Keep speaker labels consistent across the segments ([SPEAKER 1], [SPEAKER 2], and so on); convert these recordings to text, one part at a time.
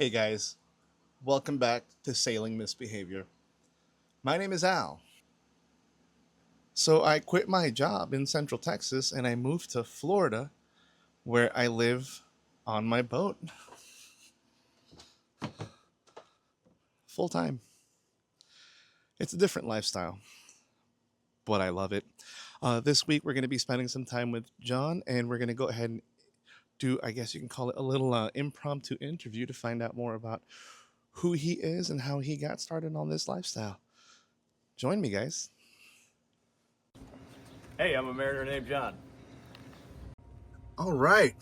[SPEAKER 1] Hey guys, welcome back to Sailing Misbehavior. My name is Al. So I quit my job in Central Texas and I moved to Florida where I live on my boat full time. It's a different lifestyle, but I love it. This week we're going to be spending some time with John and we're going to go ahead and do, I guess you can call it a little impromptu interview to find out more about who he is and how he got started on this lifestyle. Join me, guys.
[SPEAKER 2] Hey, I'm a mariner named John.
[SPEAKER 1] All right.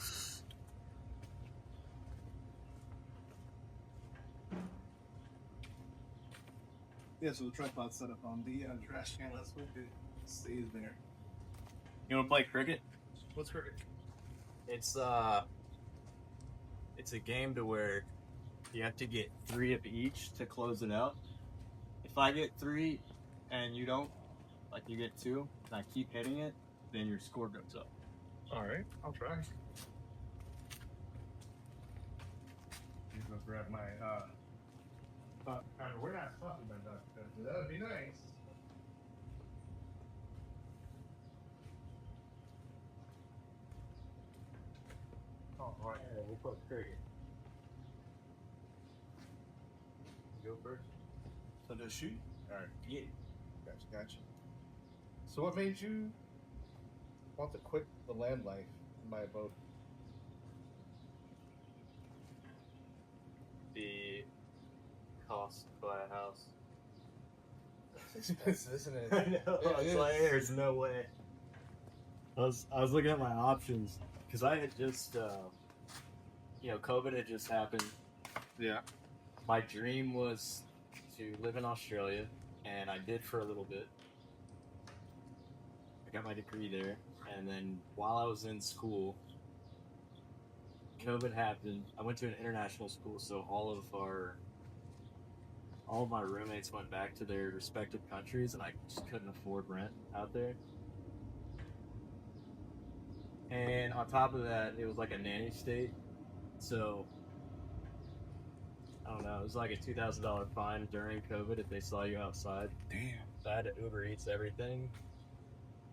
[SPEAKER 1] Yeah, so the tripod's set up on the trash can. Let's hope it stays there.
[SPEAKER 2] You want to play cricket?
[SPEAKER 1] What's cricket?
[SPEAKER 2] It's it's a game to where you have to get 3 of each to close it out. If I get 3 and you don't, like you get 2, and I keep hitting it, then your score goes up.
[SPEAKER 1] All right, I'll try. I'm gonna grab my we're not talking about that. That would be nice. All right,
[SPEAKER 2] We'll play cricket.
[SPEAKER 1] you go first. So just shoot. All right,
[SPEAKER 2] Yeah.
[SPEAKER 1] gotcha. So what made you want to quit the land life and buy a boat?
[SPEAKER 2] The cost to buy a house.
[SPEAKER 1] It's expensive, isn't it?
[SPEAKER 2] I know.
[SPEAKER 1] Yeah,
[SPEAKER 2] I was like, there's no way. I was looking at my options because I had just COVID had just happened.
[SPEAKER 1] Yeah.
[SPEAKER 2] My dream was to live in Australia, and I did for a little bit. I got my degree there, and then while I was in school, COVID happened. I went to an international school, so all of my roommates went back to their respective countries, and I just couldn't afford rent out there. And on top of that, it was like a nanny state, so I don't know. It was like a $2,000 fine during COVID if they saw you outside.
[SPEAKER 1] Damn.
[SPEAKER 2] So I had to Uber Eats everything.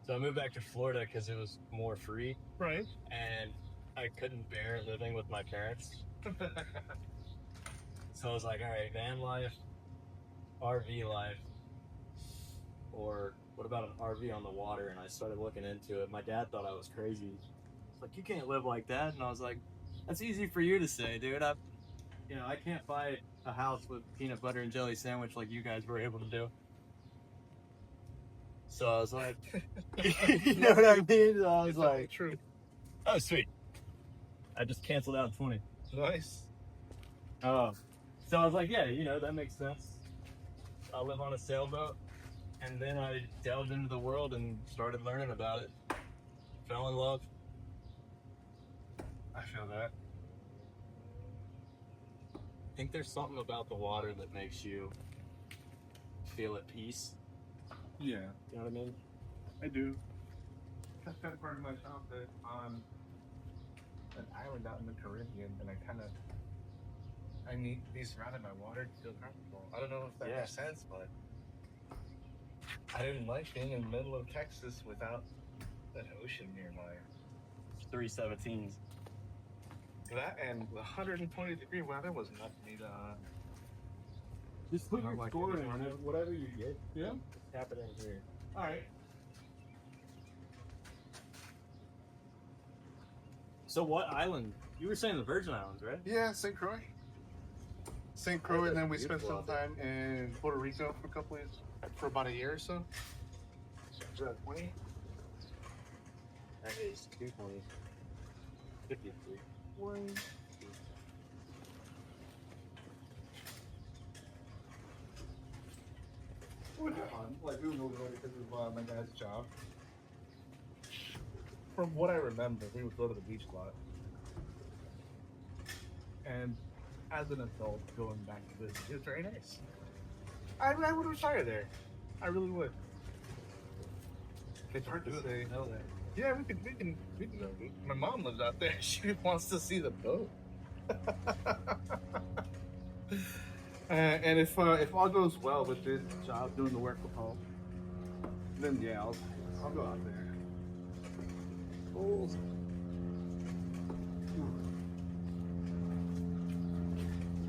[SPEAKER 2] So I moved back to Florida because it was more free,
[SPEAKER 1] Right.
[SPEAKER 2] and I couldn't bear living with my parents. So I was like, all right, van life, RV life, or what about an RV on the water? And I started looking into it. My dad thought I was crazy. He's like, you can't live like that. And I was like, that's easy for you to say, dude. I can't buy a house with peanut butter and jelly sandwich like you guys were able to do. So I was like, you know what I mean? So I was like,
[SPEAKER 1] true.
[SPEAKER 2] oh, sweet. I just canceled out 20.
[SPEAKER 1] Nice.
[SPEAKER 2] So I was like, yeah, that makes sense. I'll live on a sailboat. And then I delved into the world and started learning about it. Fell in love.
[SPEAKER 1] I feel that.
[SPEAKER 2] I think there's something about the water that makes you feel at peace.
[SPEAKER 1] Yeah,
[SPEAKER 2] You know what I mean?
[SPEAKER 1] I do. I spent part of my childhood on an island out in the Caribbean, and I need to be surrounded by water to feel comfortable. I don't know if that makes sense, but I didn't like being in the middle of Texas without an ocean nearby.
[SPEAKER 2] 317s.
[SPEAKER 1] That and the 120-degree weather was enough for me to.
[SPEAKER 2] Just put
[SPEAKER 1] I
[SPEAKER 2] your
[SPEAKER 1] like
[SPEAKER 2] score
[SPEAKER 1] it.
[SPEAKER 2] in whatever you get.
[SPEAKER 1] Yeah.
[SPEAKER 2] Tap it in here.
[SPEAKER 1] All right.
[SPEAKER 2] So what island? You were saying the Virgin Islands, right?
[SPEAKER 1] Yeah, St. Croix. St. Croix, and then we spent
[SPEAKER 2] Beautiful
[SPEAKER 1] some
[SPEAKER 2] out
[SPEAKER 1] time in Puerto Rico for about a year or so. Is that 20?
[SPEAKER 2] That is 220. 53.
[SPEAKER 1] Like we moved over because of my dad's job. From what I remember, we would go to the beach a lot. And as an adult, going back to visit, it was very nice. I would retire there. I really would. It's hard to say.
[SPEAKER 2] Know that.
[SPEAKER 1] Yeah, we can go. My mom lives out there. She wants to see the boat.
[SPEAKER 3] And if all goes well with this job, doing the work from home, then yeah, I'll go out there.
[SPEAKER 2] Bulls.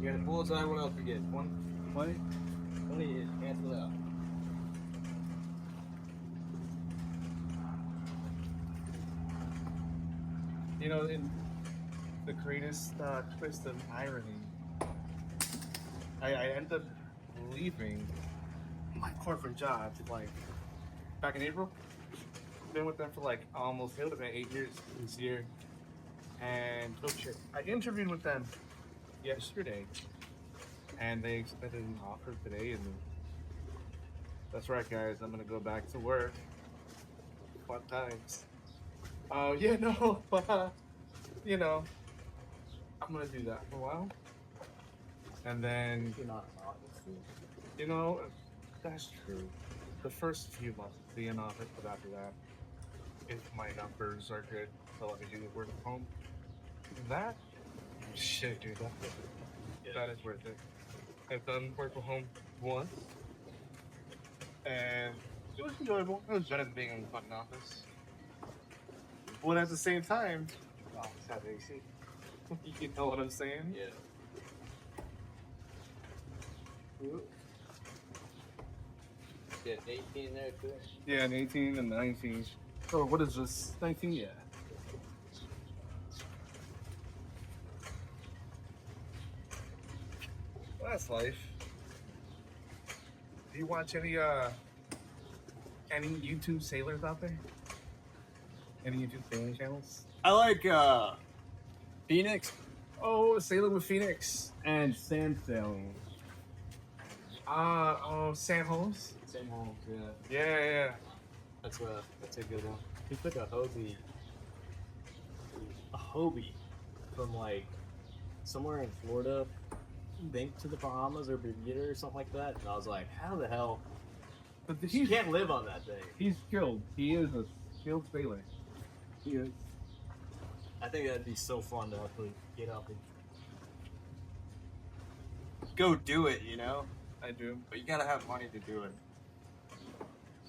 [SPEAKER 2] You got a bullseye. What else we get?
[SPEAKER 3] 20.
[SPEAKER 2] 20 is cancel out.
[SPEAKER 3] You know, in the greatest twist of irony, I ended up leaving my corporate job like back in April. Been with them for like almost it would have been 8 years this year. And oh shit, I interviewed with them yesterday, and they extended an offer today, and that's right, guys. I'm gonna go back to work. Fun times. Oh yeah, no, you know, I'm gonna do that for a while, and then
[SPEAKER 2] You're not an office.
[SPEAKER 3] you know, that's true. The first few months will be an office, but after that, if my numbers are good, they'll let me do the work from home. That shit, dude, that is worth it. I've done work from home once, and it was enjoyable. It was better than being in the fucking office. But at the same time, oh, it's have AC. You know what I'm saying?
[SPEAKER 2] Yeah. Yeah, 18 there too.
[SPEAKER 3] Yeah, and 18 and 19. Oh, what is this? 19? Yeah. Well, that's life. Do you watch any YouTube sailors out there? Any YouTube sailing channels?
[SPEAKER 2] I like Phoenix
[SPEAKER 3] Oh, Sailing with Phoenix.
[SPEAKER 2] and sand sailing.
[SPEAKER 3] Oh, Sam Holmes.
[SPEAKER 2] Same homes, yeah.
[SPEAKER 3] Yeah.
[SPEAKER 2] That's a good one. He took a Hobie from like somewhere in Florida, I think to the Bahamas or Bermuda or something like that. And I was like, how the hell?
[SPEAKER 3] But
[SPEAKER 2] You can't live on that thing.
[SPEAKER 3] he's skilled. He is a skilled sailor. He is.
[SPEAKER 2] I think that'd be so fun to actually get up and go do it, you know?
[SPEAKER 3] I do.
[SPEAKER 2] But you gotta have money to do it.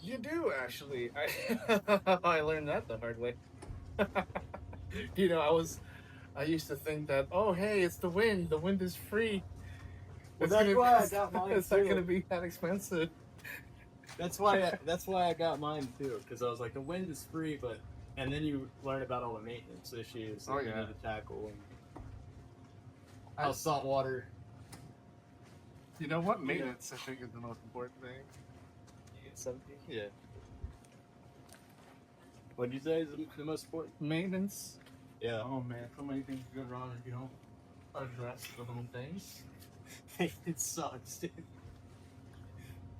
[SPEAKER 3] You do actually. I learned that the hard way. You know, I used to think that, oh hey, it's the wind. The wind is free.
[SPEAKER 2] Well, that's why I got mine
[SPEAKER 3] It's not
[SPEAKER 2] too.
[SPEAKER 3] gonna be that expensive.
[SPEAKER 2] That's why I got mine too, because I was like, the wind is free, but and then you learn about all the maintenance issues that
[SPEAKER 3] Oh,
[SPEAKER 2] you
[SPEAKER 3] yeah.
[SPEAKER 2] need to tackle and how salt water.
[SPEAKER 3] You know what? Maintenance, I think, is the most important thing.
[SPEAKER 2] You get 17? Yeah. What'd you say is the most important?
[SPEAKER 3] Maintenance.
[SPEAKER 2] Yeah.
[SPEAKER 3] Oh man, so many things go wrong if you don't address the little things.
[SPEAKER 2] It sucks, dude.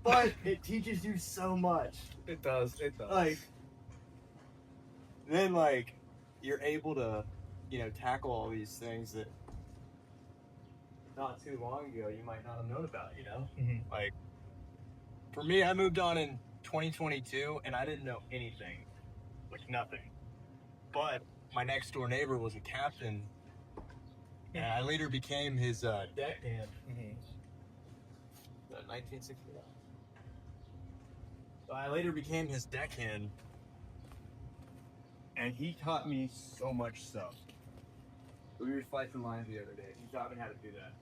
[SPEAKER 2] But it teaches you so much.
[SPEAKER 3] It does. It does.
[SPEAKER 2] Like, then like you're able to, you know, tackle all these things that not too long ago you might not have known about, you know?
[SPEAKER 3] Mhm.
[SPEAKER 2] Like, for me, I moved on in 2022 and I didn't know anything. Like, nothing. But my next door neighbor was a captain, and I later became his deckhand. 1969. So I later became his deckhand, and he taught me so much stuff. We were slicing lines the other day. He taught me how to do that.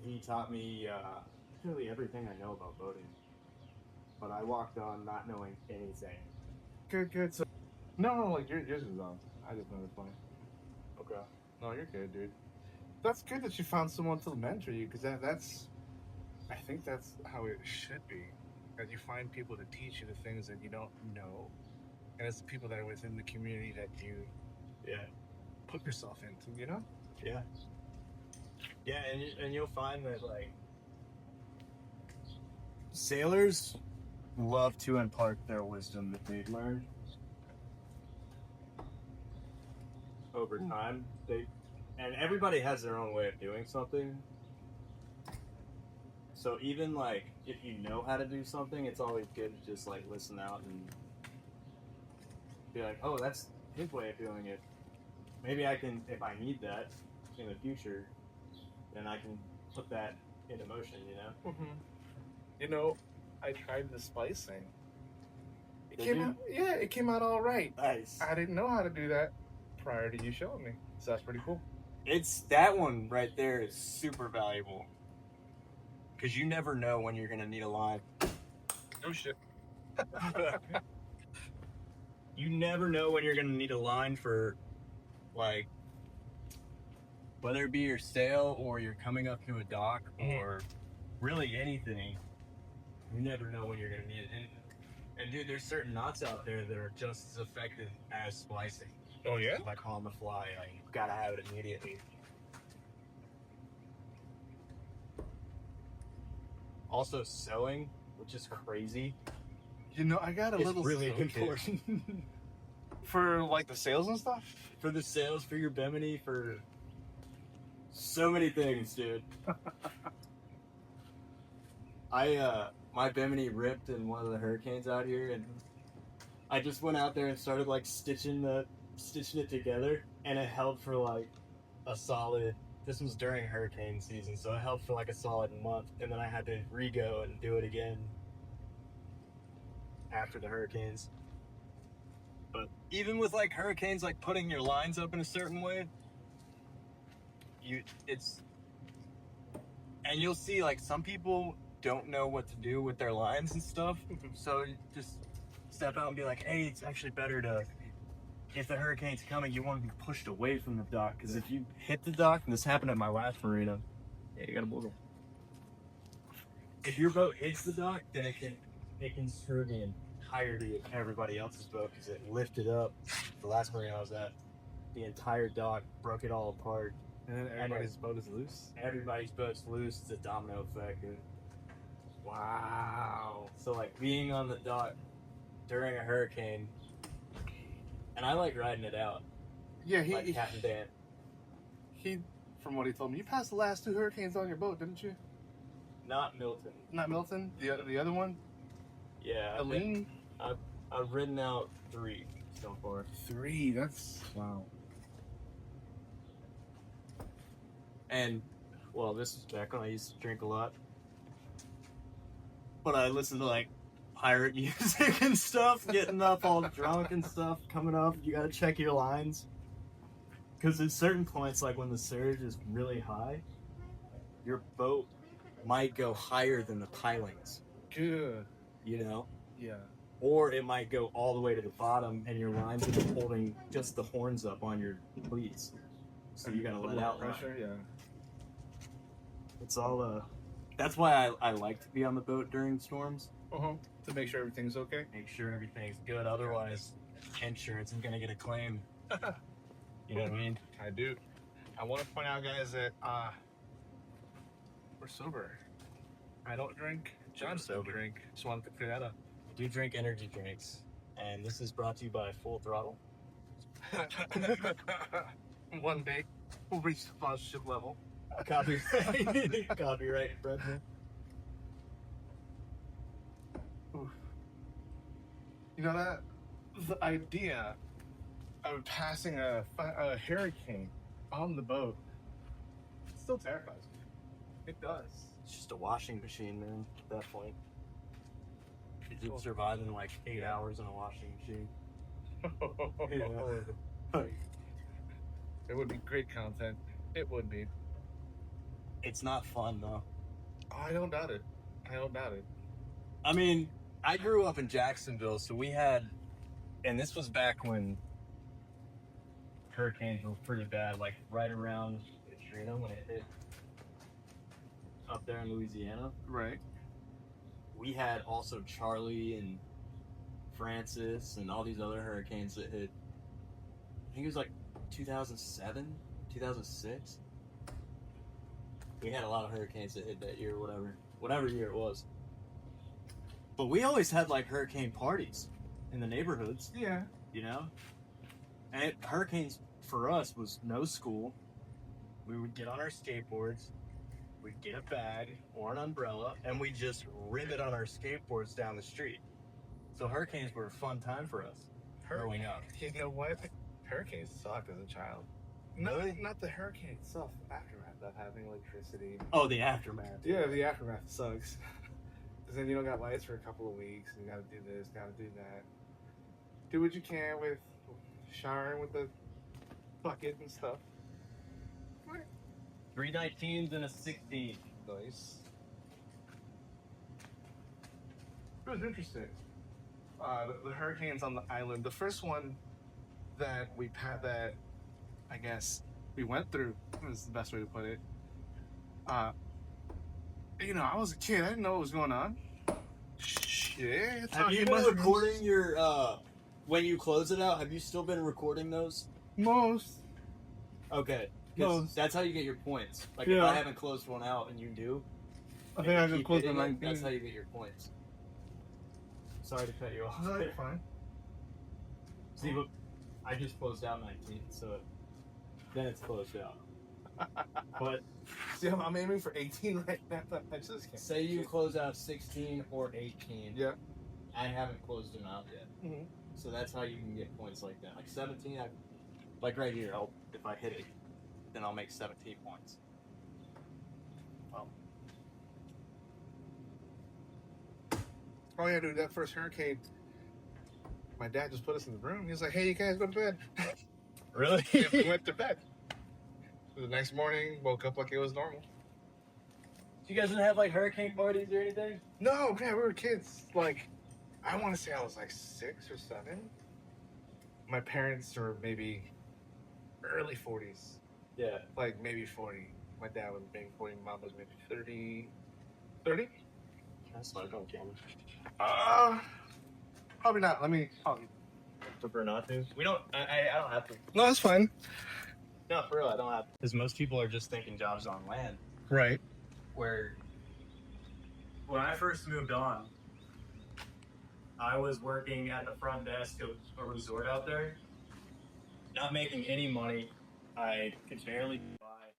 [SPEAKER 2] He taught me really everything I know about boating. But I walked on not knowing anything.
[SPEAKER 3] Good. So, no, like yours is on. I just know it's fine.
[SPEAKER 2] Okay.
[SPEAKER 3] No, you're good, dude. That's good that you found someone to mentor you, because that's, I think that's how it should be. That you find people to teach you the things that you don't know, and it's the people that are within the community that you, put yourself into. You know?
[SPEAKER 2] Yeah. Yeah, and you'll find that like sailors love to impart their wisdom that they've learned over time. And everybody has their own way of doing something. So even like if you know how to do something, it's always good to just like listen out and be like, oh, that's his way of doing it. Maybe I can, if I need that in the future, then I can put that into motion, you know?
[SPEAKER 3] Mm-hmm. You know, I tried the splicing. It
[SPEAKER 2] Did
[SPEAKER 3] came
[SPEAKER 2] you?
[SPEAKER 3] out, yeah, it came out all right.
[SPEAKER 2] Nice.
[SPEAKER 3] I didn't know how to do that prior to you showing me, so that's pretty cool.
[SPEAKER 2] It's that one right there is super valuable because you never know when you're gonna need a line.
[SPEAKER 3] No shit.
[SPEAKER 2] You never know when you're gonna need a line for, like, whether it be your sail or you're coming up to a dock or really anything. You never know when you're gonna need it. And dude, there's certain knots out there that are just as effective as splicing.
[SPEAKER 3] Oh yeah.
[SPEAKER 2] Like on the fly, like, you gotta have it immediately. Also, sewing, which is crazy.
[SPEAKER 3] You know, I got a
[SPEAKER 2] It's
[SPEAKER 3] little
[SPEAKER 2] really
[SPEAKER 3] sew kit
[SPEAKER 2] important.
[SPEAKER 3] for like the sails and stuff.
[SPEAKER 2] For the sails, for your Bimini, for so many things, dude. My Bimini ripped in one of the hurricanes out here, and I just went out there and started like stitching it together, and it held for like a solid. This was during hurricane season, so it held for like a solid month, and then I had to re-go and do it again after the hurricanes. But even with like hurricanes, like putting your lines up in a certain way, and you'll see like some people don't know what to do with their lines and stuff. So you just step out and be like, hey, it's actually better to, if the hurricane's coming, you want to be pushed away from the dock, because if you hit the dock, and this happened at my last marina, yeah, you gotta wiggle. If your boat hits the dock, then it can screw the entirety of everybody else's boat, because it lifted up. The last marina I was at, the entire dock broke it all apart.
[SPEAKER 3] And then everybody's boat is loose.
[SPEAKER 2] Everybody's boat's loose. It's a domino effect, dude.
[SPEAKER 3] Wow.
[SPEAKER 2] So like being on the dock during a hurricane, and I like riding it out.
[SPEAKER 3] Yeah,
[SPEAKER 2] Like Captain Dan.
[SPEAKER 3] he, from what he told me, you passed the last 2 hurricanes on your boat, didn't you?
[SPEAKER 2] Not Milton.
[SPEAKER 3] Not Milton. The other one.
[SPEAKER 2] Yeah.
[SPEAKER 3] Aline.
[SPEAKER 2] I've ridden out 3 so far.
[SPEAKER 3] 3. That's wow.
[SPEAKER 2] And well, this was back when I used to drink a lot. But I listened to like pirate music and stuff, getting up all drunk and stuff, coming up. You gotta check your lines. Because at certain points, like when the surge is really high, your boat might go higher than the pilings,
[SPEAKER 3] Good.
[SPEAKER 2] you know?
[SPEAKER 3] Yeah.
[SPEAKER 2] Or it might go all the way to the bottom and your lines are holding just the horns up on your cleats. So you gotta let out
[SPEAKER 3] pressure. Yeah.
[SPEAKER 2] It's all, that's why I like to be on the boat during storms.
[SPEAKER 3] To make sure everything's okay.
[SPEAKER 2] Make sure everything's good, otherwise insurance is gonna get a claim. You know what I mean?
[SPEAKER 3] I do. I want to point out, guys, that we're sober. I don't drink. John
[SPEAKER 2] sober.
[SPEAKER 3] drink. Just wanted to clear that up.
[SPEAKER 2] I do drink energy drinks, and this is brought to you by Full Throttle.
[SPEAKER 3] One day, we'll reach sponsorship level.
[SPEAKER 2] Copyright. Copyright infringement.
[SPEAKER 3] You know that the idea of passing a hurricane on the boat still terrifies me. It does.
[SPEAKER 2] It's just a washing machine, man, at that point. You'd survive in like 8 hours in a washing machine.
[SPEAKER 3] It would be great content. It would be.
[SPEAKER 2] It's not fun, though.
[SPEAKER 3] I don't doubt it. I don't doubt it.
[SPEAKER 2] I mean, I grew up in Jacksonville, so we had, and this was back when hurricanes were pretty bad, like right around Katrina when it hit up there in Louisiana.
[SPEAKER 3] Right.
[SPEAKER 2] We had also Charlie and Francis and all these other hurricanes that hit. I think it was like 2007, 2006. We had a lot of hurricanes that hit that year, whatever year it was. But we always had like hurricane parties in the neighborhoods,
[SPEAKER 3] Yeah.
[SPEAKER 2] you know? And hurricanes for us was no school. We would get on our skateboards, we'd get a bag or an umbrella, and we'd just rip it on our skateboards down the street. So hurricanes were a fun time for us growing up.
[SPEAKER 3] You know what? Hurricanes sucked as a child. No,
[SPEAKER 2] Really?
[SPEAKER 3] not the hurricane itself. Aftermath of having electricity.
[SPEAKER 2] Oh, the aftermath.
[SPEAKER 3] Yeah, the aftermath sucks. Because then you don't got lights for a couple of weeks, and you got to do this, got to do that. Do what you can with showering with the bucket and stuff.
[SPEAKER 2] 3 19s and a 16.
[SPEAKER 3] Nice. It was interesting. The hurricanes on the island. The first one that that I guess we went through is the best way to put it. I was a kid. I didn't know what was going on. Shit.
[SPEAKER 2] Have you been recording your when you close it out? Have you still been recording those?
[SPEAKER 3] Most.
[SPEAKER 2] Okay.
[SPEAKER 3] Most.
[SPEAKER 2] That's how you get your points. Like if
[SPEAKER 3] Yeah.
[SPEAKER 2] I haven't closed one out and you do,
[SPEAKER 3] I think I
[SPEAKER 2] keep
[SPEAKER 3] just closed the
[SPEAKER 2] hitting it,
[SPEAKER 3] 19.
[SPEAKER 2] that's how you get your points. Sorry to cut you off.
[SPEAKER 3] No, you're fine.
[SPEAKER 2] See, look, I just closed out 19, so then it's closed out. But
[SPEAKER 3] See, I'm aiming for 18 right now. I just can't.
[SPEAKER 2] say you close out 16 or 18.
[SPEAKER 3] Yeah.
[SPEAKER 2] I haven't closed them out yet.
[SPEAKER 3] Mm-hmm.
[SPEAKER 2] So that's how you can get points like that. Like 17, like right here, if I hit it, then I'll make 17 points. Well,
[SPEAKER 3] Oh yeah, dude, that first hurricane. My dad just put us in the room. He was like, "Hey, you guys go to bed."
[SPEAKER 2] really?
[SPEAKER 3] And we went to bed. The next morning, woke up like it was normal.
[SPEAKER 2] You guys didn't have like hurricane parties or anything?
[SPEAKER 3] No, man, we were kids. Like, I want to say I was like 6 or 7. My parents are maybe early 40s,
[SPEAKER 2] Yeah.
[SPEAKER 3] like maybe 40. My dad was maybe 40. Mom was maybe 30. 30?
[SPEAKER 2] That's not on camera.
[SPEAKER 3] Probably not. Let me. Oh.
[SPEAKER 2] Prefer not to. We don't. I don't have to.
[SPEAKER 3] No, that's fine.
[SPEAKER 2] No, for real, I don't have to. Because most people are just thinking jobs on land.
[SPEAKER 3] Right.
[SPEAKER 2] Where when I first moved on, I was working at the front desk of a resort out there, not making any money. I could barely buy.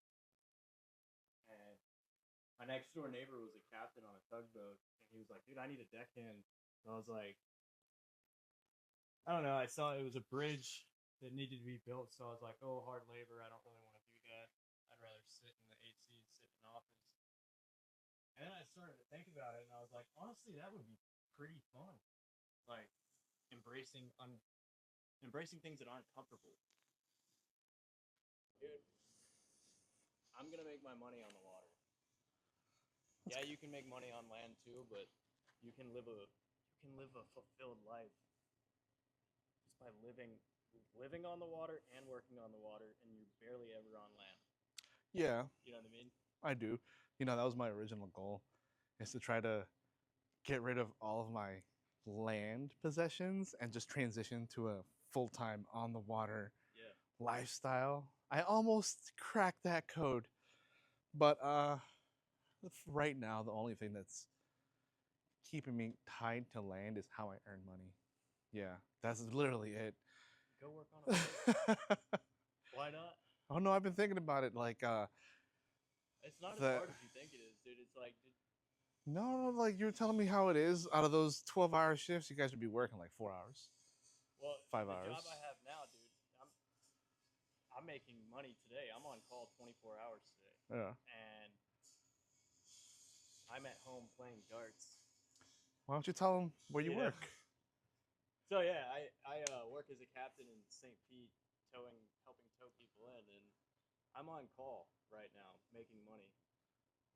[SPEAKER 2] And my next door neighbor was a captain on a tugboat, and he was like, "Dude, I need a deckhand." And I was like, I don't know. I saw it was a bridge that needed to be built, so I was like, "Oh, hard labor. I don't really want to do that. I'd rather sit in the AC and sit in an office." And then I started to think about it, and I was like, honestly, that would be pretty fun. Like embracing things that aren't comfortable. Dude, I'm gonna make my money on the water. Yeah, you can make money on land too, but you can live a fulfilled life just by living on the water and working on the water, and you're barely ever on land.
[SPEAKER 1] Yeah,
[SPEAKER 2] You know what I mean?
[SPEAKER 1] I do. That was my original goal, is to try to get rid of all of my land possessions and just transition to a full-time on the water
[SPEAKER 2] Yeah.
[SPEAKER 1] lifestyle. I almost cracked that code, but right now the only thing that's keeping me tied to land is how I earn money. Yeah, that's literally it.
[SPEAKER 2] Go work on it. Why not?
[SPEAKER 1] Oh no, I've been thinking about it. Like,
[SPEAKER 2] It's not as
[SPEAKER 1] The-
[SPEAKER 2] hard as you think it is, dude. It's like,
[SPEAKER 1] no, like you were telling me how it is. Out of those 12-hour shifts, you guys would be working like 4 hours.
[SPEAKER 2] well,
[SPEAKER 1] 5
[SPEAKER 2] the
[SPEAKER 1] hours.
[SPEAKER 2] job I have now, dude, I'm making money today. I'm on call 24 hours today,
[SPEAKER 1] Yeah.
[SPEAKER 2] and I'm at home playing darts.
[SPEAKER 1] Why don't you tell them where you
[SPEAKER 2] Yeah.
[SPEAKER 1] work?
[SPEAKER 2] So yeah, I work as a captain in St. Pete, helping tow people in, and I'm on call right now, making money.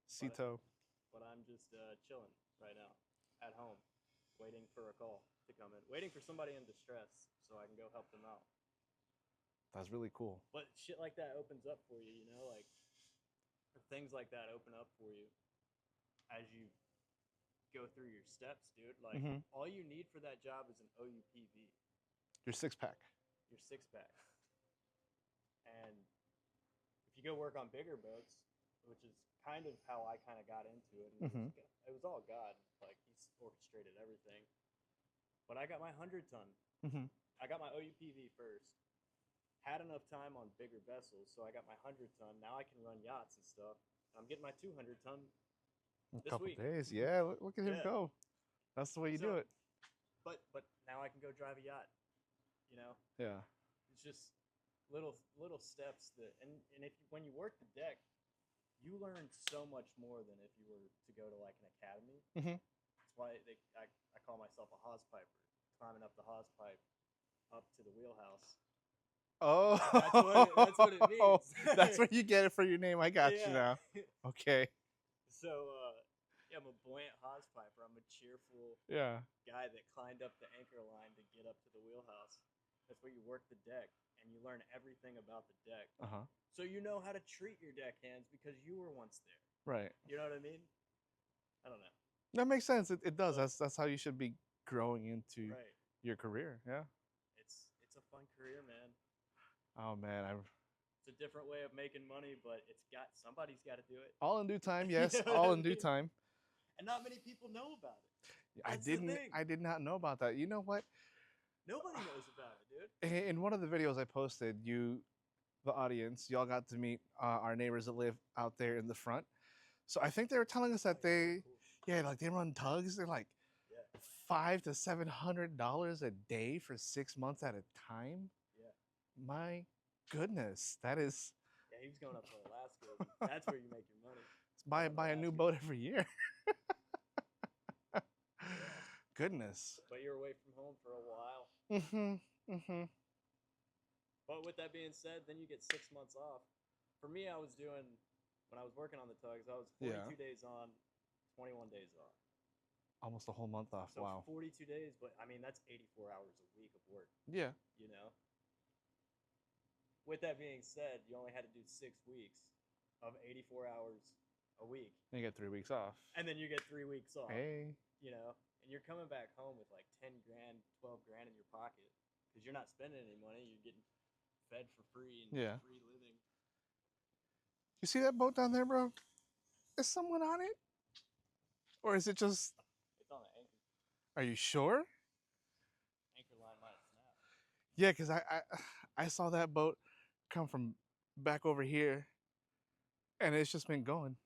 [SPEAKER 1] Cito.
[SPEAKER 2] But I'm just chilling right now at home, waiting for a call to come in, waiting for somebody in distress so I can go help them out.
[SPEAKER 1] That's really cool.
[SPEAKER 2] But shit like that opens up for you, like things like that open up for you as you go through your steps, dude. Like all you need for that job is an OUPV,
[SPEAKER 1] Your 6-pack.
[SPEAKER 2] your 6-pack. And if you go work on bigger boats, which is kind of how I kind of got into it, and it was all God. Like he's orchestrated everything. But I got my 100-ton. I got my OUPV first. Had enough time on bigger vessels, so I got my 100-ton. Now I can run yachts and stuff. I'm getting my 200-ton
[SPEAKER 1] A
[SPEAKER 2] this
[SPEAKER 1] couple
[SPEAKER 2] week.
[SPEAKER 1] days. Yeah, look at him
[SPEAKER 2] Yeah.
[SPEAKER 1] go. That's the way you do it.
[SPEAKER 2] But now I can go drive a yacht.
[SPEAKER 1] Yeah.
[SPEAKER 2] It's just little steps that, and if when you work the deck, you learn so much more than if you were to go to like an academy.
[SPEAKER 1] Mhm.
[SPEAKER 2] That's why I call myself a hawse piper, climbing up the hawse pipe up to the wheelhouse.
[SPEAKER 1] Oh,
[SPEAKER 2] That's what it means.
[SPEAKER 1] That's where you get it for your name. I got you
[SPEAKER 2] Yeah.
[SPEAKER 1] now. Okay.
[SPEAKER 2] So yeah, I'm a buoyant hawse piper. I'm a cheerful
[SPEAKER 1] Yeah.
[SPEAKER 2] guy that climbed up the anchor line to get up to the wheelhouse. That's where you work the deck and you learn everything about the deck.
[SPEAKER 1] Uh-huh.
[SPEAKER 2] So you know how to treat your deckhands because you were once there.
[SPEAKER 1] Right.
[SPEAKER 2] You know what I mean? I don't know.
[SPEAKER 1] That makes sense. It does.
[SPEAKER 2] But-
[SPEAKER 1] That's how you should be growing into
[SPEAKER 2] Right.
[SPEAKER 1] your career. Yeah.
[SPEAKER 2] It's a fun career, man.
[SPEAKER 1] Oh man,
[SPEAKER 2] It's a different way of making money, but somebody's got to do it.
[SPEAKER 1] all in due time. Yes,
[SPEAKER 2] You know
[SPEAKER 1] all
[SPEAKER 2] what
[SPEAKER 1] in
[SPEAKER 2] I
[SPEAKER 1] due
[SPEAKER 2] mean?
[SPEAKER 1] time.
[SPEAKER 2] And not many people know about it.
[SPEAKER 1] I
[SPEAKER 2] That's the
[SPEAKER 1] didn't.
[SPEAKER 2] thing.
[SPEAKER 1] I did not know about that. You know what?
[SPEAKER 2] Nobody knows about it, dude.
[SPEAKER 1] In one of the videos I posted, the audience, y'all got to meet our neighbors that live out there in the front. So I think they were telling us that like they run tugs. They're like
[SPEAKER 2] Yeah.
[SPEAKER 1] $500 to $700 a day for 6 months at a time.
[SPEAKER 2] Yeah.
[SPEAKER 1] My goodness, that is.
[SPEAKER 2] Yeah, he was going up to Alaska. That's where you make your money.
[SPEAKER 1] Buy a new boat every year. Goodness.
[SPEAKER 2] But you're away from home for a while. But with that being said, then you get 6 months off. For me, when I was working on the tugs, I was 42 days on, 21 days off.
[SPEAKER 1] Almost a whole month off.
[SPEAKER 2] So
[SPEAKER 1] wow.
[SPEAKER 2] 42 days, but I mean, that's 84 hours a week of work.
[SPEAKER 1] Yeah.
[SPEAKER 2] You know? With that being said, you only had to do 6 weeks of 84 hours a week.
[SPEAKER 1] And you get 3 weeks off.
[SPEAKER 2] And then you get 3 weeks off.
[SPEAKER 1] Hey.
[SPEAKER 2] You know? And you're coming back home with like 10 grand, 12 grand in your pocket. Because you're not spending any money. You're getting fed for free and free living.
[SPEAKER 1] You see that boat down there, bro? Is someone on it? Or is it just...
[SPEAKER 2] It's on the anchor.
[SPEAKER 1] Are you sure?
[SPEAKER 2] Anchor line might have snapped.
[SPEAKER 1] Yeah, because I saw that boat come from back over here, and it's just been going.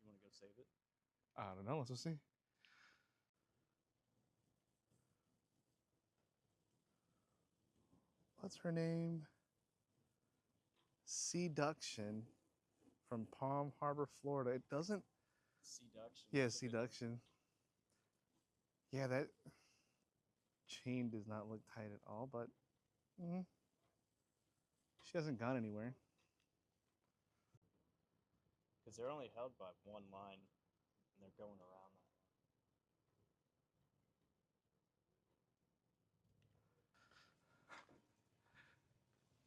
[SPEAKER 2] You want to go save it?
[SPEAKER 1] I don't know. Let's just see. What's her name? Seduction from Palm Harbor, Florida. It doesn't...
[SPEAKER 2] Seduction.
[SPEAKER 1] Yeah, Seduction. Yeah, that chain does not look tight at all, but she hasn't gone anywhere.
[SPEAKER 2] Because they're only held by one line, and they're going around that.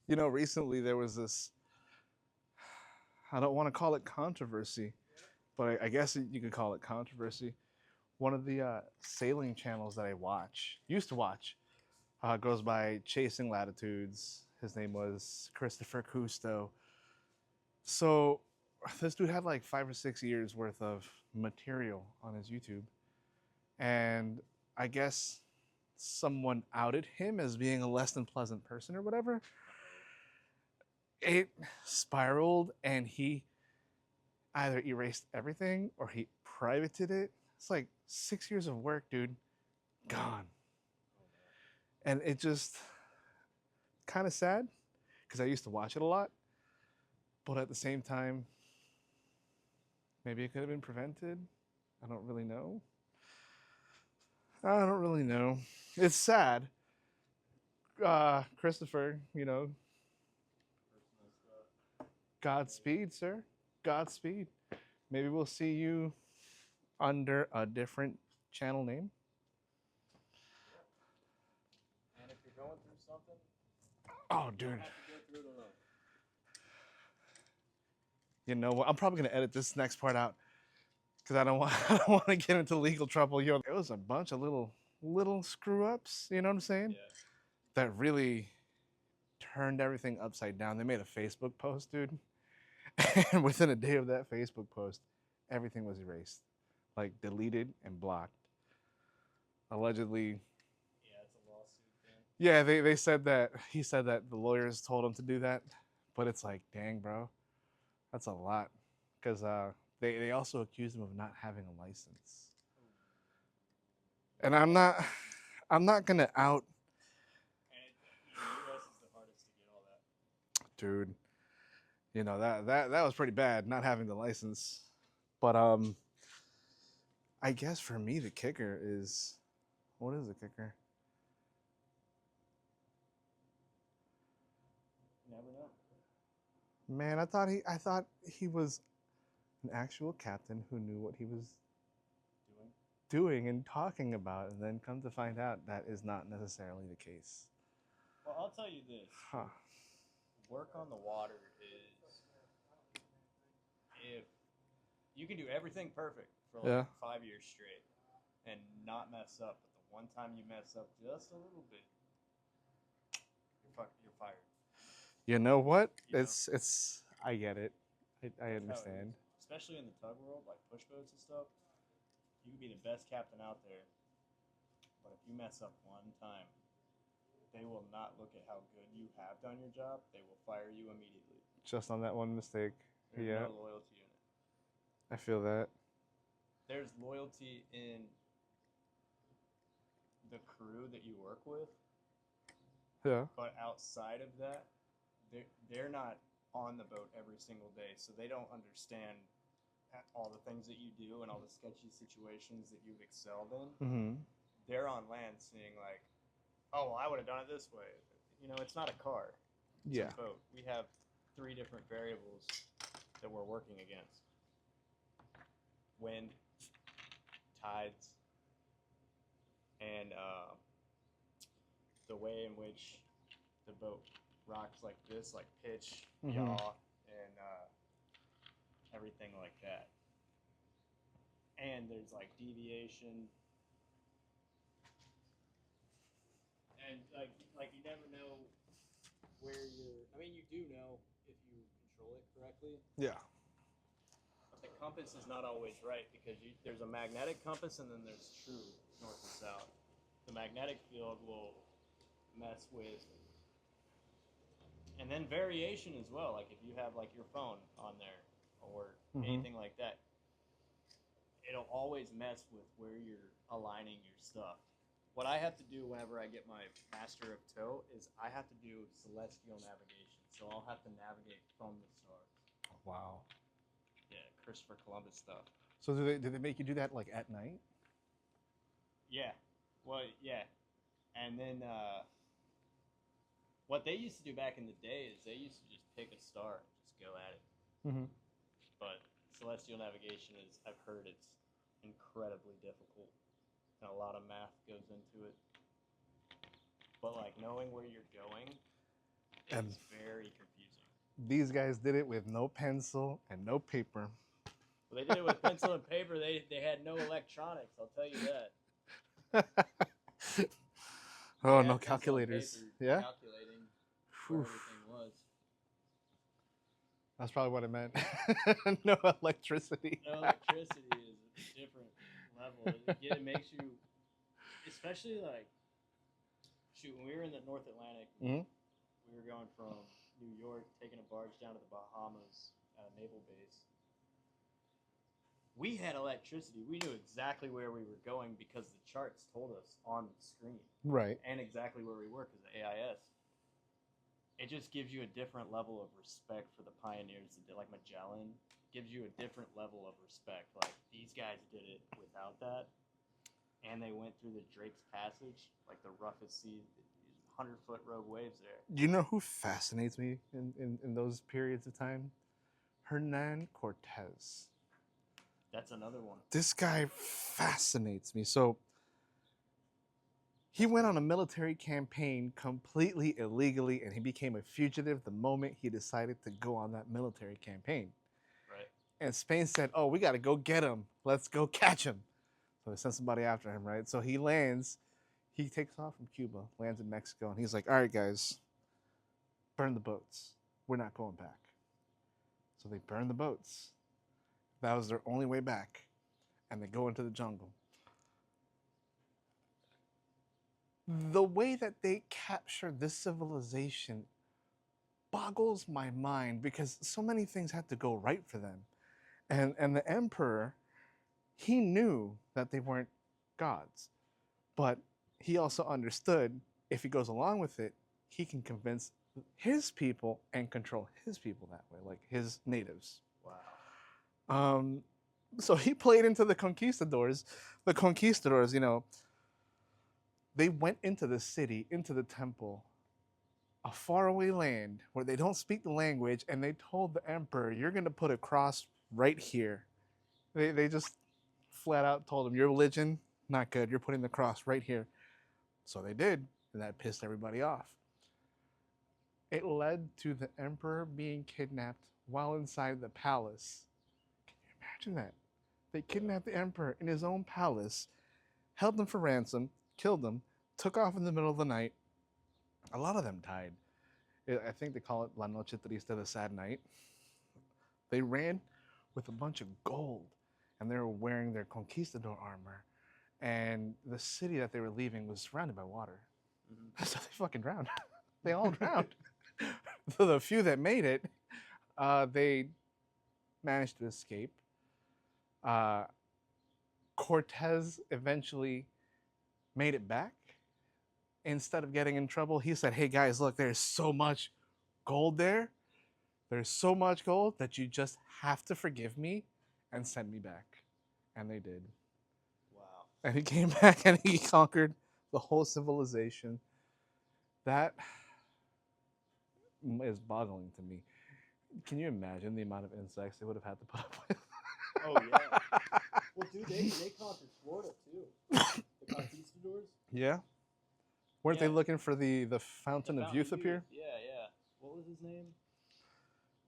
[SPEAKER 1] You know, recently there was this, I don't want to call it controversy, but I guess you could call it controversy. One of the sailing channels that I used to watch, goes by Chasing Latitudes. His name was Christopher Cousteau. So this dude had like 5 or 6 years worth of material on his YouTube. And I guess someone outed him as being a less than pleasant person or whatever. It spiraled and he either erased everything or he privated it. It's like 6 years of work, dude, gone. And it just kind of sad because I used to watch it a lot. But at the same time, maybe it could have been prevented. I don't really know. It's sad. Christopher, Godspeed, sir. Godspeed. Maybe we'll see you under a different channel name.
[SPEAKER 2] And if you're going through something,
[SPEAKER 1] Oh,
[SPEAKER 2] you don't
[SPEAKER 1] dude.
[SPEAKER 2] have to go through it alone.
[SPEAKER 1] You know what? I'm probably gonna edit this next part out because I don't want to get into legal trouble. Yo, there was a bunch of little screw ups. You know what I'm saying?
[SPEAKER 2] Yeah.
[SPEAKER 1] That really turned everything upside down. They made a Facebook post, dude, and within a day of that Facebook post, everything was erased, like deleted and blocked. Allegedly.
[SPEAKER 2] Yeah, it's a lawsuit thing.
[SPEAKER 1] Yeah, he said that the lawyers told him to do that, but it's like, dang, bro, that's a lot, because they also accused him of not having a license, and I'm not gonna out.
[SPEAKER 2] And the U.S. is the hardest
[SPEAKER 1] dude. You know that was pretty bad not having the license. But I guess for me the kicker is, what is the kicker?
[SPEAKER 2] You never know.
[SPEAKER 1] Man, I thought he was an actual captain who knew what he was doing and talking about, and then come to find out that is not necessarily the case.
[SPEAKER 2] Well, I'll tell you this.
[SPEAKER 1] Huh.
[SPEAKER 2] Work on the water is, if you can do everything perfect for like
[SPEAKER 1] Yeah.
[SPEAKER 2] 5 years straight and not mess up, but the one time you mess up just a little bit, you're fired.
[SPEAKER 1] You know what?
[SPEAKER 2] You know?
[SPEAKER 1] It's I get it. I
[SPEAKER 2] That's how it
[SPEAKER 1] understand.
[SPEAKER 2] is. Especially in the tug world, like push boats and stuff. You can be the best captain out there, but if you mess up one time, they will not look at how good you have done your job. They will fire you immediately.
[SPEAKER 1] Just on that one mistake.
[SPEAKER 2] There's
[SPEAKER 1] Yeah.
[SPEAKER 2] no loyalty in it.
[SPEAKER 1] I feel that.
[SPEAKER 2] There's loyalty in the crew that you work with,
[SPEAKER 1] Yeah.
[SPEAKER 2] but outside of that, they're not on the boat every single day, so they don't understand all the things that you do and all the sketchy situations that you've excelled in.
[SPEAKER 1] Mm-hmm.
[SPEAKER 2] They're on land seeing like, oh, well, I would have done it this way. You know, it's not a car. It's
[SPEAKER 1] Yeah.
[SPEAKER 2] a boat. We have 3 different variables that we're working against: wind, tides, and the way in which the boat rocks like this, like pitch, yaw, and everything like that. And there's like deviation, and like you never know where you're. I mean, you do know if you control it correctly.
[SPEAKER 1] Yeah.
[SPEAKER 2] But the compass is not always right because there's a magnetic compass and then there's true north and south. The magnetic field will mess with, and then variation as well. Like if you have like your phone on there or anything like that, it'll always mess with where you're aligning your stuff. What I have to do whenever I get my Master of Tow is I have to do celestial navigation. So I'll have to navigate from the stars.
[SPEAKER 1] Wow.
[SPEAKER 2] Yeah, Christopher Columbus stuff.
[SPEAKER 1] So did they make you do that like at night?
[SPEAKER 2] Yeah. Well, yeah. And then what they used to do back in the day is they used to just pick a star and just go at it.
[SPEAKER 1] Mm-hmm.
[SPEAKER 2] But celestial navigation is, I've heard it's incredibly difficult. And a lot of math goes into it. But like knowing where you're going is very confusing.
[SPEAKER 1] These guys did it with no pencil and no paper.
[SPEAKER 2] Well, they did it with pencil and paper. They had no electronics, I'll tell you that.
[SPEAKER 1] Oh, no calculators. Yeah?
[SPEAKER 2] Calculating where everything was.
[SPEAKER 1] That's probably what it meant. No electricity.
[SPEAKER 2] No electricity is a different level. It makes you, especially like, shoot, when we were in the North Atlantic, we were going from New York, taking a barge down to the Bahamas at a naval base. We had electricity. We knew exactly where we were going because the charts told us on the screen.
[SPEAKER 1] Right.
[SPEAKER 2] And exactly where we were because of AIS. It just gives you a different level of respect for the pioneers that did, like Magellan. Gives you a different level of respect. Like, these guys did it without that. And they went through the Drake's Passage, like the roughest sea, 100-foot rogue waves there.
[SPEAKER 1] Do you know who fascinates me in those periods of time? Hernan Cortez.
[SPEAKER 2] That's another one.
[SPEAKER 1] This guy fascinates me. So he went on a military campaign completely illegally, and he became a fugitive the moment he decided to go on that military campaign.
[SPEAKER 2] Right.
[SPEAKER 1] And Spain said, oh, we got to go get him. Let's go catch him. So they sent somebody after him, right? So he lands. He takes off from Cuba, lands in Mexico, and he's like, all right, guys, burn the boats. We're not going back. So they burn the boats. That was their only way back. And they go into the jungle. The way that they capture this civilization boggles my mind because so many things had to go right for them. And the emperor, he knew that they weren't gods. But he also understood if he goes along with it, he can convince his people and control his people that way, like his natives.
[SPEAKER 2] Wow.
[SPEAKER 1] So he played into the conquistadors. The conquistadors, they went into the city, into the temple, a faraway land where they don't speak the language, and they told the emperor, "You're going to put a cross right here." They just flat out told him, "Your religion, not good. You're putting the cross right here." So they did, and that pissed everybody off. It led to the emperor being kidnapped while inside the palace. Can you imagine that? They kidnapped the emperor in his own palace, held him for ransom, killed him, took off in the middle of the night. A lot of them died. I think they call it La Noche Triste, the sad night. They ran with a bunch of gold, and they were wearing their conquistador armor. And the city that they were leaving was surrounded by water. Mm-hmm. So they fucking drowned. They all drowned. So the few that made it, they managed to escape. Uh, Cortez eventually made it back. Instead of getting in trouble, he said, "Hey guys, look, there's so much gold there. There's so much gold that you just have to forgive me and send me back." And they did.
[SPEAKER 2] Wow.
[SPEAKER 1] And he came back and he conquered the whole civilization. That is boggling to me. Can you imagine the amount of insects they would have had to put up with?
[SPEAKER 2] Oh yeah. Well, dude, they conquered Florida too. The conquistadors.
[SPEAKER 1] Yeah. Weren't they looking for the fountain of youth up here?
[SPEAKER 2] Yeah, yeah. What was his name?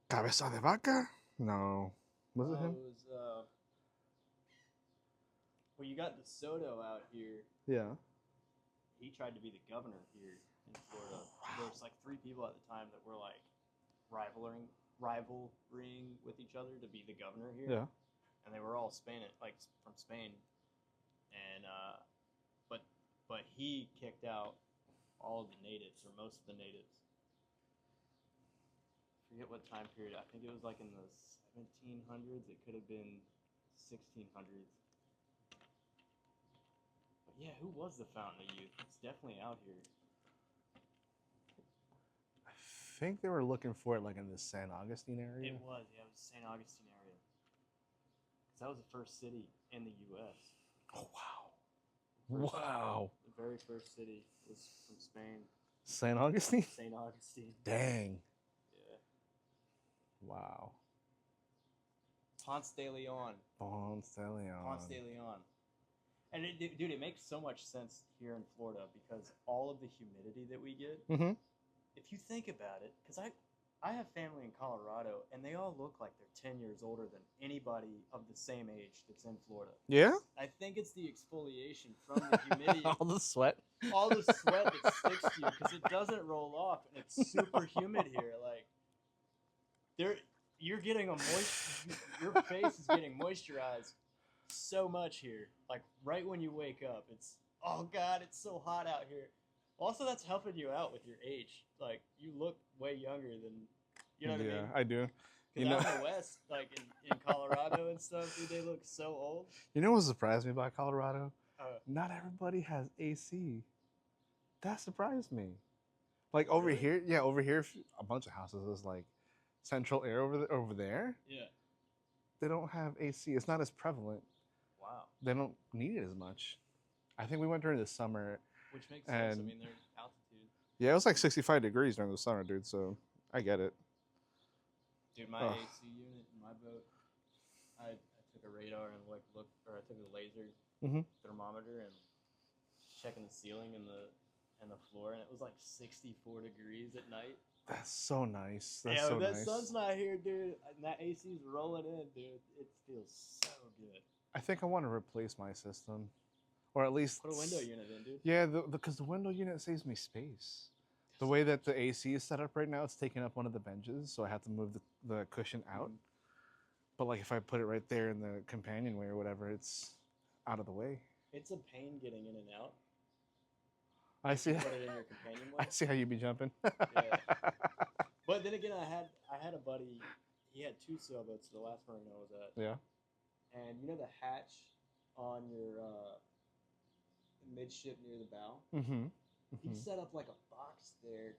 [SPEAKER 1] Cabeza de vaca? No. Was it him?
[SPEAKER 2] It was, well, you got DeSoto out here.
[SPEAKER 1] Yeah.
[SPEAKER 2] He tried to be the governor here in Florida. Wow. There was like 3 people at the time that were like rivaling with each other to be the governor here.
[SPEAKER 1] Yeah.
[SPEAKER 2] And they were all from Spain. And but he kicked out all of the natives, or most of the natives. I forget what time period. I think it was like in the 1700s. It could have been 1600s. But yeah, who was the Fountain of Youth? It's definitely out here.
[SPEAKER 1] I think they were looking for it like in the San Augustine area.
[SPEAKER 2] It was the St. Augustine area. Because that was the first city in the U.S.
[SPEAKER 1] Oh, wow. Wow.
[SPEAKER 2] The very first city was from Spain.
[SPEAKER 1] St. Augustine?
[SPEAKER 2] St. Augustine.
[SPEAKER 1] Dang.
[SPEAKER 2] Yeah.
[SPEAKER 1] Wow.
[SPEAKER 2] Ponce de Leon.
[SPEAKER 1] Ponce de Leon.
[SPEAKER 2] Ponce de Leon. And dude, it makes so much sense here in Florida because all of the humidity that we get.
[SPEAKER 1] Mm-hmm.
[SPEAKER 2] If you think about it, because I have family in Colorado, and they all look like they're 10 years older than anybody of the same age that's in Florida.
[SPEAKER 1] Yeah?
[SPEAKER 2] I think it's the exfoliation from the humidity.
[SPEAKER 1] All the sweat.
[SPEAKER 2] All the sweat that sticks to you because it doesn't roll off, and it's super humid here. Like, you're getting your face is getting moisturized so much here. Like, right when you wake up, it's, oh God, it's so hot out here. Also, that's helping you out with your age. Like, you look way younger than, you know what I mean?
[SPEAKER 1] Yeah, I do.
[SPEAKER 2] Because out in the West, like in Colorado and stuff, dude, they look so old.
[SPEAKER 1] You know what surprised me about Colorado? Not everybody has AC. That surprised me. Like over here, a bunch of houses is like central air over there.
[SPEAKER 2] Yeah.
[SPEAKER 1] They don't have AC. It's not as prevalent.
[SPEAKER 2] Wow.
[SPEAKER 1] They don't need it as much. I think we went during the summer.
[SPEAKER 2] Which makes sense. I mean, there's altitude.
[SPEAKER 1] Yeah, it was like 65 degrees during the summer, dude, so I get it.
[SPEAKER 2] Dude, my AC unit in my boat, I took a radar and I took a laser thermometer and checking the ceiling and the floor, and it was like 64 degrees at night.
[SPEAKER 1] That's so nice.
[SPEAKER 2] That sun's not here, dude. And that AC's rolling in, dude. It feels so good.
[SPEAKER 1] I think I want to replace my system. Or at least
[SPEAKER 2] put a window unit in, dude.
[SPEAKER 1] Yeah, because the window unit saves me space. The way that the AC is set up right now, it's taking up one of the benches, so I have to move the cushion out. But like if I put it right there in the companionway or whatever, it's out of the way.
[SPEAKER 2] It's a pain getting in and out.
[SPEAKER 1] I see.
[SPEAKER 2] Put it in your companionway.
[SPEAKER 1] I see how you be jumping.
[SPEAKER 2] Yeah. But then again, I had a buddy. He had 2 sailboats. The last marina I was at.
[SPEAKER 1] Yeah.
[SPEAKER 2] And you know the hatch on your midship near the bow?
[SPEAKER 1] Mm-hmm.
[SPEAKER 2] He set up like a box there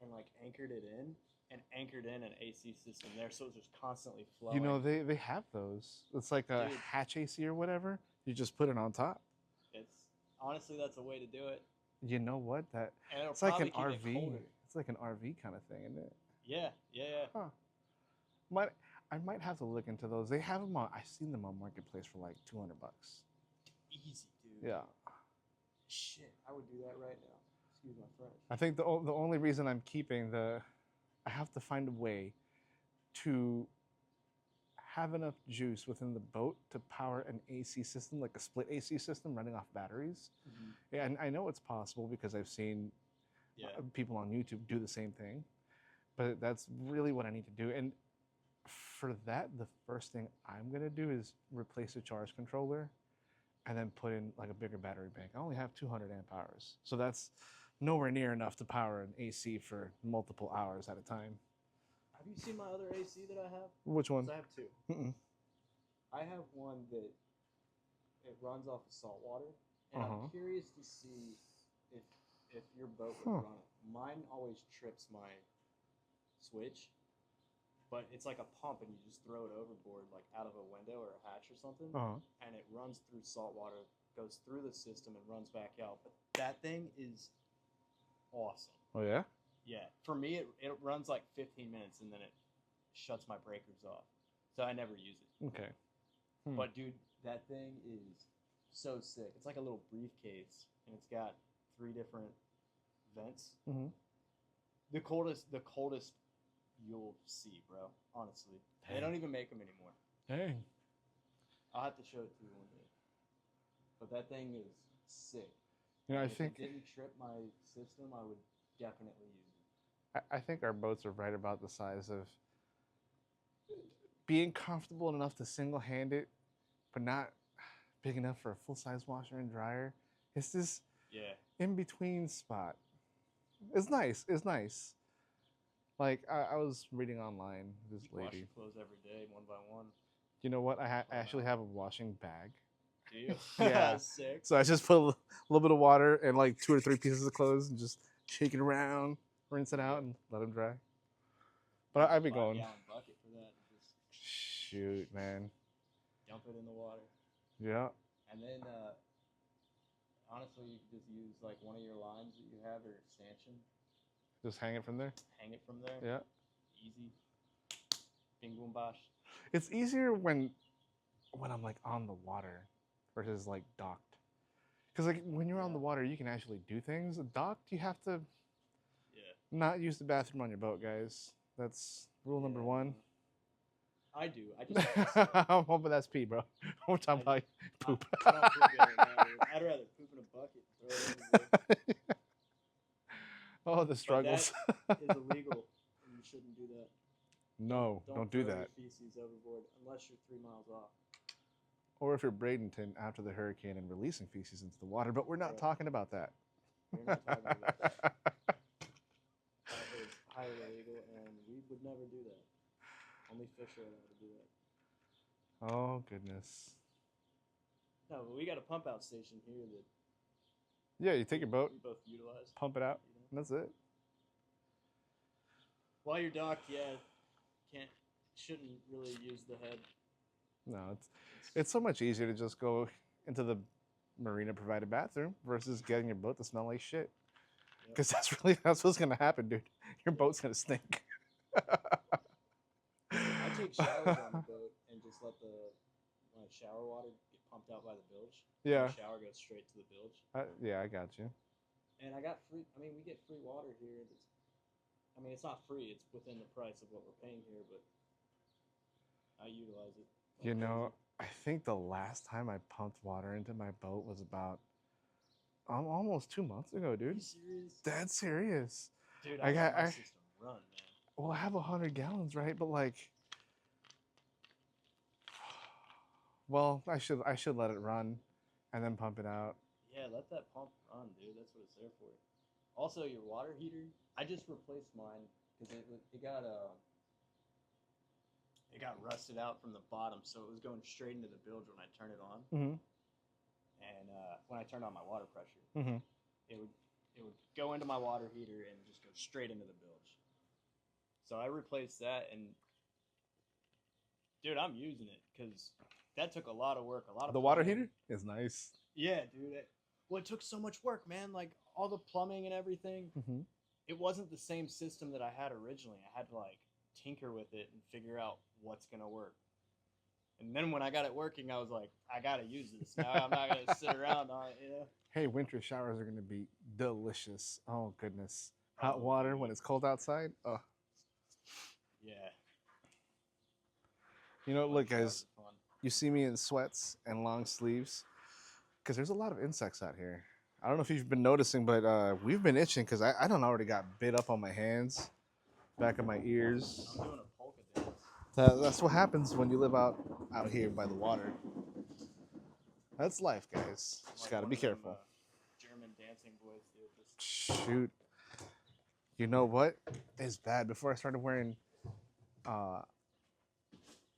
[SPEAKER 2] and like anchored it in and anchored in an AC system there, so it was just constantly flowing.
[SPEAKER 1] You know, they have those. It's like a
[SPEAKER 2] Dude.
[SPEAKER 1] hatch AC or whatever. You just put it on top.
[SPEAKER 2] It's honestly that's a way to do it.
[SPEAKER 1] You know what? That
[SPEAKER 2] And it'll
[SPEAKER 1] it's like an
[SPEAKER 2] probably keep it
[SPEAKER 1] RV.
[SPEAKER 2] colder.
[SPEAKER 1] It's like an RV kind of thing, isn't it?
[SPEAKER 2] Yeah.
[SPEAKER 1] Huh. I might have to look into those. They have them on. I've seen them on Marketplace for like $200.
[SPEAKER 2] Easy, dude.
[SPEAKER 1] Yeah.
[SPEAKER 2] Shit, I would do that right now. Excuse my French.
[SPEAKER 1] I think the only reason I'm keeping I have to find a way to have enough juice within the boat to power an AC system, like a split AC system running off batteries.
[SPEAKER 2] Mm-hmm.
[SPEAKER 1] Yeah, and I know it's possible because I've seen people on YouTube do the same thing. But that's really what I need to do. And for that, the first thing I'm gonna do is replace the charge controller and then put in like a bigger battery bank. I only have 200 amp hours. So that's nowhere near enough to power an AC for multiple hours at a time.
[SPEAKER 2] Have you seen my other AC that I have?
[SPEAKER 1] Which one?
[SPEAKER 2] 'Cause I have two.
[SPEAKER 1] Mm-mm.
[SPEAKER 2] I have one that it runs off of salt water, and I'm curious to see if your boat would run it. Mine always trips my switch, but it's like a pump, and you just throw it overboard, like out of a window or a hatch or something, and it runs through salt water, goes through the system, and runs back out. But that thing is awesome.
[SPEAKER 1] Oh yeah?
[SPEAKER 2] Yeah, for me, it runs like 15 minutes, and then it shuts my breakers off. So I never use it.
[SPEAKER 1] Okay.
[SPEAKER 2] But dude, that thing is so sick. It's like a little briefcase, and it's got 3 different vents.
[SPEAKER 1] Mm-hmm.
[SPEAKER 2] The coldest you'll see, bro. Honestly, they don't even make them anymore.
[SPEAKER 1] Dang.
[SPEAKER 2] I'll have to show it to you one day. But that thing is sick.
[SPEAKER 1] You know,
[SPEAKER 2] And
[SPEAKER 1] I
[SPEAKER 2] if
[SPEAKER 1] think
[SPEAKER 2] it didn't trip my system, I would definitely use it.
[SPEAKER 1] I think our boats are right about the size of being comfortable enough to single-hand it, but not big enough for a full-size washer and dryer. It's this in-between spot. It's nice. It's nice. Like I was reading online, this
[SPEAKER 2] You wash
[SPEAKER 1] lady.
[SPEAKER 2] your clothes every day, one by one.
[SPEAKER 1] You know what? I actually have a washing bag.
[SPEAKER 2] Do you?
[SPEAKER 1] Yeah.
[SPEAKER 2] Sick.
[SPEAKER 1] So I just put a little bit of water and like 2 or 3 pieces of clothes and just shake it around, rinse it out, and let them dry. But I'd be going.
[SPEAKER 2] 5-gallon bucket for that. And just
[SPEAKER 1] shoot, man.
[SPEAKER 2] dump it in the water.
[SPEAKER 1] Yeah.
[SPEAKER 2] And then, honestly, you could just use like one of your lines that you have or stanchion.
[SPEAKER 1] Just hang it from there.
[SPEAKER 2] Hang it from there.
[SPEAKER 1] Yeah.
[SPEAKER 2] Easy. Bing boom bosh.
[SPEAKER 1] It's easier when I'm like on the water versus like docked. Because like when you're on the water, you can actually do things. Docked, you have to not use the bathroom on your boat, guys. That's rule number 1.
[SPEAKER 2] I do. I just.
[SPEAKER 1] I'm hoping that's pee, bro. We're talking about poop.
[SPEAKER 2] I don't poop right now, dude. I'd rather poop in a bucket and throw it in the
[SPEAKER 1] Oh, the struggles.
[SPEAKER 2] But that is illegal, and you shouldn't do that.
[SPEAKER 1] No, don't do
[SPEAKER 2] throw
[SPEAKER 1] that.
[SPEAKER 2] your feces overboard unless you're 3 miles off.
[SPEAKER 1] Or if you're Bradenton after the hurricane and releasing feces into the water, but we're not talking about that.
[SPEAKER 2] We're not talking about that. That is highly illegal, and we would never do that. Only fish are allowed to do that.
[SPEAKER 1] Oh, goodness.
[SPEAKER 2] No, but we got a pump out station here that
[SPEAKER 1] Yeah, you take your boat,
[SPEAKER 2] we both utilize.
[SPEAKER 1] pump it out, and that's it.
[SPEAKER 2] While you're docked, shouldn't really use the head.
[SPEAKER 1] No, it's so much easier to just go into the marina provided bathroom versus getting your boat to smell like shit. Because that's what's gonna happen, dude. Your boat's gonna stink.
[SPEAKER 2] I take showers on the boat and just let my shower water get pumped out by the bilge.
[SPEAKER 1] Yeah.
[SPEAKER 2] The shower goes straight to the bilge.
[SPEAKER 1] Yeah, I got you.
[SPEAKER 2] And I got free. I mean, we get free water here. It's not free. It's within the price of what we're paying here, but I utilize it.
[SPEAKER 1] You know, I think the last time I pumped water into my boat was about almost 2 months ago, dude.
[SPEAKER 2] Are you serious?
[SPEAKER 1] Dead serious.
[SPEAKER 2] Dude, I got my system run, man.
[SPEAKER 1] Well, I have 100 gallons, right? But like, well, I should let it run, and then pump it out.
[SPEAKER 2] Yeah, let that pump run, dude. That's what it's there for. Also, your water heater. I just replaced mine because it got rusted out from the bottom, so it was going straight into the bilge when I turned it on.
[SPEAKER 1] Mm-hmm.
[SPEAKER 2] And when I turned on my water pressure,
[SPEAKER 1] Mm-hmm.
[SPEAKER 2] it it would go into my water heater and just go straight into the bilge. So I replaced that, and dude, I'm using it because that took a lot of work, a lot of
[SPEAKER 1] The water
[SPEAKER 2] plumbing.
[SPEAKER 1] heater is nice.
[SPEAKER 2] Yeah, dude. Well, it took so much work, man. Like all the plumbing and everything.
[SPEAKER 1] Mm-hmm.
[SPEAKER 2] It wasn't the same system that I had originally. I had to like tinker with it and figure out what's gonna work. And then when I got it working, I was like, I gotta use this now. I'm not gonna sit around on it, you know.
[SPEAKER 1] Hey, winter showers are gonna be delicious. Oh goodness, hot
[SPEAKER 2] Oh,
[SPEAKER 1] water
[SPEAKER 2] dude.
[SPEAKER 1] when it's cold outside. Oh,
[SPEAKER 2] Yeah.
[SPEAKER 1] you know, look,
[SPEAKER 2] Showers
[SPEAKER 1] guys.
[SPEAKER 2] are fun.
[SPEAKER 1] You see me in sweats and long sleeves because there's a lot of insects out here. I don't know if you've been noticing, but we've been itching because I don't already got bit up on my hands, back of my ears.
[SPEAKER 2] I'm doing a polka dance.
[SPEAKER 1] That's what happens when you live out here by the water. That's life, guys. Just
[SPEAKER 2] Like
[SPEAKER 1] gotta
[SPEAKER 2] one
[SPEAKER 1] be
[SPEAKER 2] of them,
[SPEAKER 1] careful.
[SPEAKER 2] German dancing boys, dude. Just
[SPEAKER 1] Shoot. You know what is bad? Before I started wearing uh,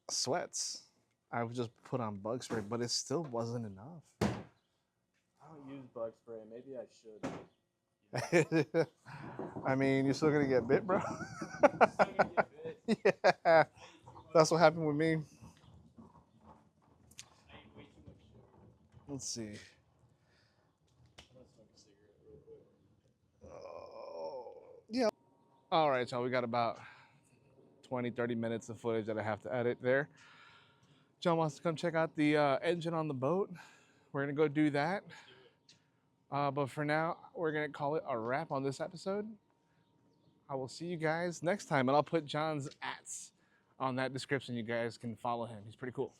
[SPEAKER 1] sweats, I would just put on bug spray, but it still wasn't enough.
[SPEAKER 2] I don't use bug spray. Maybe I should.
[SPEAKER 1] I mean, you're still gonna get bit, bro.
[SPEAKER 2] Still gonna get bit.
[SPEAKER 1] Yeah, that's what happened with me.
[SPEAKER 2] I ate way too much sugar.
[SPEAKER 1] Let's see.
[SPEAKER 2] I'm gonna smoke a cigarette real quick.
[SPEAKER 1] Oh, yeah. All right, y'all. We got about 20, 30 minutes of footage that I have to edit there. John wants to come check out the engine on the boat. We're gonna go do that. But for now, we're gonna call it a wrap on this episode. I will see you guys next time, and I'll put John's ats on that description. You guys can follow him. He's pretty cool.